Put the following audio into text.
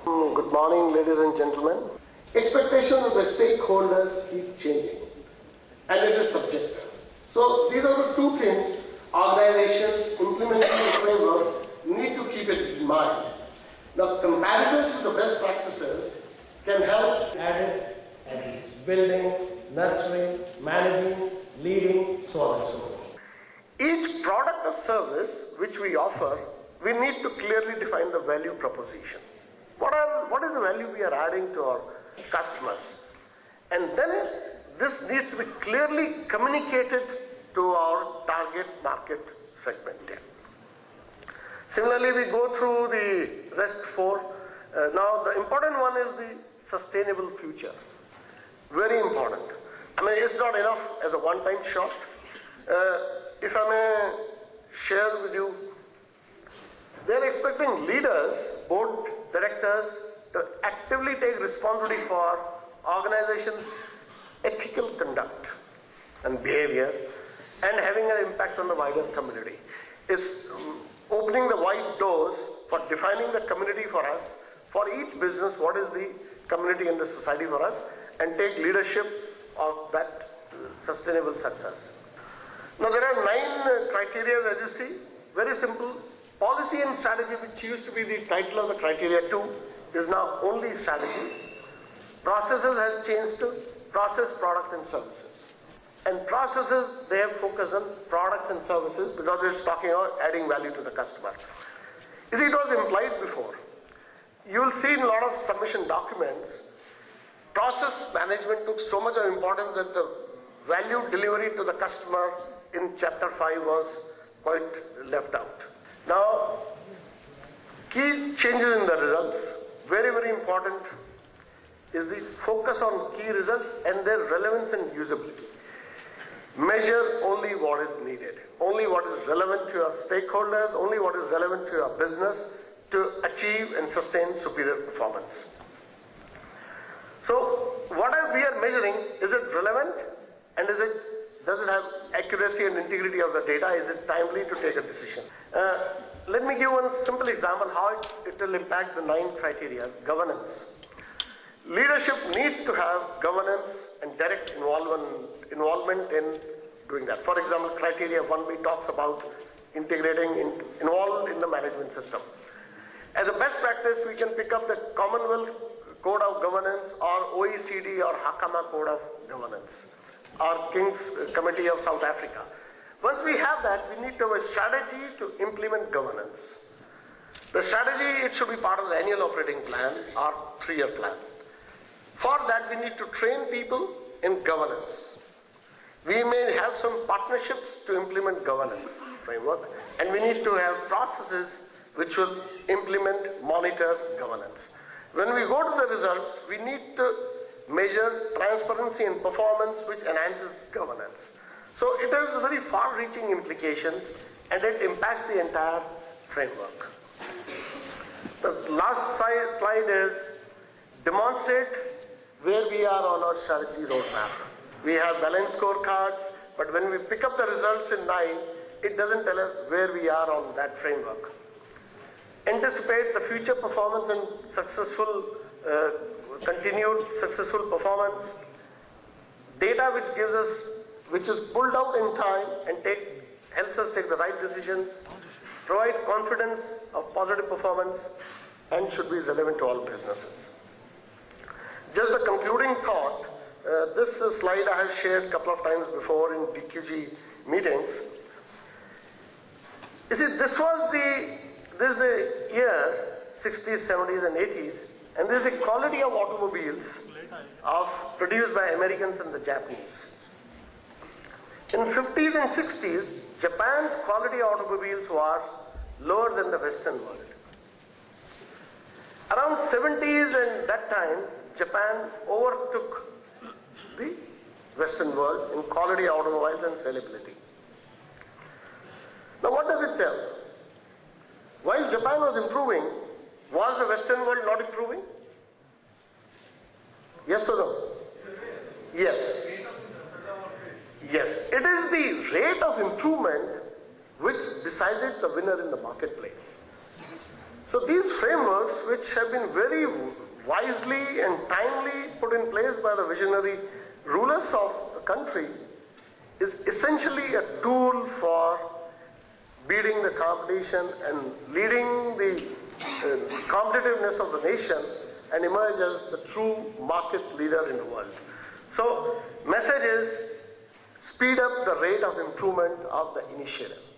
Good morning, ladies and gentlemen. Expectations of the stakeholders keep changing, and it is subjective. So these are the two things organizations implementing the framework need to keep it in mind. Now, comparisons with the best practices can help adding and building, nurturing, managing, leading, so on and so forth. Each product or service which we offer, we need to clearly define the value proposition. What is the value we are adding to our customers? And then this needs to be clearly communicated to our target market segment. Similarly, we go through the rest four. Now, the important one is the sustainable future. Very important. I mean, it's not enough as a one-time shot. If I may share with you, they are expecting leaders, board directors, to actively take responsibility for organizations' ethical conduct and behavior and having an impact on the wider community. It's opening the wide doors for defining the community for us, for each business, what is the community and the society for us, and take leadership of that sustainable success. Now, there are 9 criteria, as you see, very simple. Policy and strategy, which used to be the title of the criteria 2, is now only strategy. Processes has changed to process, product and services. And processes, they have focused on products and services because it's talking about adding value to the customer. You see, it was implied before. You will see in a lot of submission documents, process management took so much of importance that the value delivery to the customer in chapter 5 was quite left out. Now, key changes in the results, very, very important, is the focus on key results and their relevance and usability. Measure only what is needed, only what is relevant to your stakeholders, only what is relevant to your business to achieve and sustain superior performance. So, what we are measuring, is it relevant and does it have accuracy and integrity of the data? Is it timely to take a decision? Let me give one simple example how it will impact the 9 criteria. Governance. Leadership needs to have governance and direct involvement in doing that. For example, criteria 1B talks about integrating, involved in the management system. As a best practice, we can pick up the Commonwealth Code of Governance or OECD or Hakama Code of Governance, or King's Committee of South Africa. Once we have that, we need to have a strategy to implement governance. The strategy, it should be part of the annual operating plan or 3-year plan. For that, we need to train people in governance. We may have some partnerships to implement governance framework, and we need to have processes which will implement, monitor governance. When we go to the results, we need to measure transparency and performance which enhances governance. So it has very far-reaching implications and it impacts the entire framework. The last slide is demonstrate where we are on our strategy roadmap. We have balanced scorecards, but when we pick up the results in 9, it doesn't tell us where we are on that framework. Anticipate the future performance and continued successful performance. Data which is pulled out in time and helps us take the right decisions, provide confidence of positive performance, and should be relevant to all businesses. Just a concluding thought, this slide I have shared a couple of times before in DQG meetings. You see, this is the year 60s, 70s and 80s, and this is the quality of automobiles produced by Americans and the Japanese. In 50s and 60s, Japan's quality automobiles was lower than the Western world. Around 70s and that time, Japan overtook the Western world in quality automobiles and sellability. Now what does it tell? While Japan was improving, was the Western world not improving? Yes or no? Yes. Yes. It is the rate of improvement which decided the winner in the marketplace. So these frameworks, which have been very wisely and timely put in place by the visionary rulers of the country, is essentially a tool for beating the competition and leading the competitiveness of the nation and emerge as the true market leader in the world. So, message is, speed up the rate of improvement of the initiative.